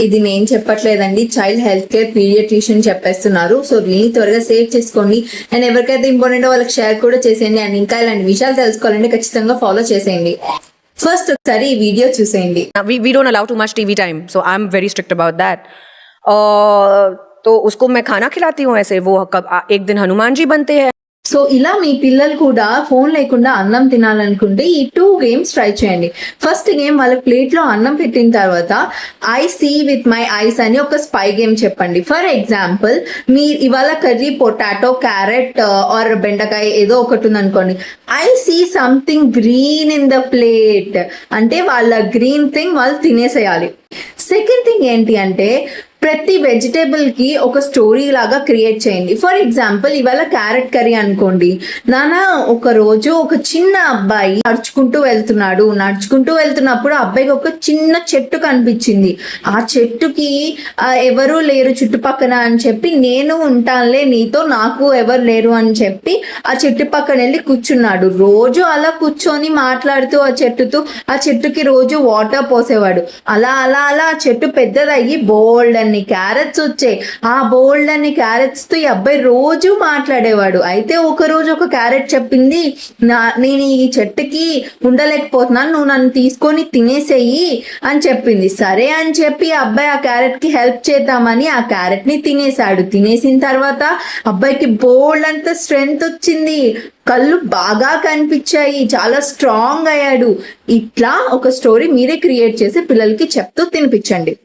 ఇది నేను చెప్పట్లేదండి, child health care paediatrician చెప్పేస్తున్నారు. సో దీన్ని త్వరగా సేవ్ చేసుకోండి అండ్ ఎవరికైతే ఇంపార్టెంట్ వాళ్ళకి షేర్ కూడా చేసేయండి. అండ్ ఇంకా ఇలాంటి విషయాలు తెలుసుకోవాలంటే ఖచ్చితంగా ఫాలో చేసేయండి. ఫస్ట్ ఒకసారి ఈ వీడియో చూసేయండి. We don't allow too much TV time, so I'm very strict about that. तो उसको मैं खाना खिलाती हूँ ऐसे, वो एक दिन हनुमान जी बनते हैं. సో ఇలా మీ పిల్లలు కూడా ఫోన్ లేకుండా అన్నం తినాలనుకుంటే ఈ 2 గేమ్స్ ట్రై చేయండి. ఫస్ట్ గేమ్ వాళ్ళ ప్లేట్ లో అన్నం పెట్టిన తర్వాత I see with my eyes అని ఒక స్పై గేమ్ చెప్పండి. ఫర్ ఎగ్జాంపుల్, మీరు ఇవాళ కర్రీ పొటాటో, క్యారెట్ ఆర్ బెండకాయ ఏదో ఒకటి ఉంది అనుకోండి. I see something green in the plate అంటే వాళ్ళ గ్రీన్ థింగ్ వాళ్ళు తినేసేయాలి. సెకండ్ థింగ్ ఏంటి అంటే ప్రతి వెజిటేబుల్ కి ఒక స్టోరీ లాగా క్రియేట్ చేయండి. ఫర్ ఎగ్జాంపుల్, ఇవాళ క్యారెట్ కర్రీ అనుకోండి. ఒక రోజు ఒక చిన్న అబ్బాయి నడుచుకుంటూ వెళ్తున్నప్పుడు అబ్బాయికి ఒక చిన్న చెట్టు కనిపించింది. ఆ చెట్టుకి ఎవరు లేరు చుట్టుపక్కన అని చెప్పి, నేను ఉంటానులే నీతో, నాకు ఎవరు లేరు అని చెప్పి ఆ చెట్టు పక్కన వెళ్ళి కూర్చున్నాడు. రోజు అలా కూర్చొని మాట్లాడుతూ ఆ చెట్టుకి రోజు వాటర్ పోసేవాడు. అలా అలా అలా ఆ చెట్టు పెద్దదయ్యి బోల్డ్ అన్ని క్యారెట్స్ వచ్చాయి. ఆ బోల్డ్ అన్ని క్యారెట్స్ తో ఈ అబ్బాయి రోజు మాట్లాడేవాడు. అయితే ఒక రోజు ఒక క్యారెట్ చెప్పింది, నేను ఈ చెట్టుకి ఉండలేకపోతున్నాను, నువ్వు నన్ను తీసుకొని తినేసేయి అని చెప్పింది. సరే అని చెప్పి అబ్బాయి ఆ క్యారెట్ కి హెల్ప్ చేద్దామని ఆ క్యారెట్ ని తినేసాడు. తినేసిన తర్వాత అబ్బాయికి బోల్డ్ అంత స్ట్రెంగ్త్ వచ్చింది, కళ్ళు బాగా కనిపించాయి, చాలా స్ట్రాంగ్ అయ్యాడు. ఇట్లా ఒక స్టోరీ మీరే క్రియేట్ చేసి పిల్లలకి చెప్తూ తినిపించండి.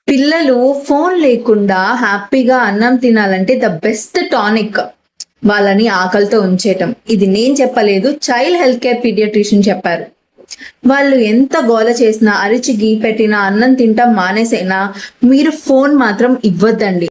పిల్లలు ఫోన్ లేకుండా హ్యాపీగా అన్నం తినాలంటే ద బెస్ట్ టానిక్ వాళ్ళని ఆకలితో ఉంచేయటం. ఇది నేను చెప్పలేదు, చైల్డ్ హెల్త్ కేర్ పీడియాట్రిషియన్ చెప్పారు. వాళ్ళు ఎంత గోల చేసినా, అరిచి గీ పెట్టినా, అన్నం తింటాం మానేసైనా మీరు ఫోన్ మాత్రం ఇవ్వద్దండి.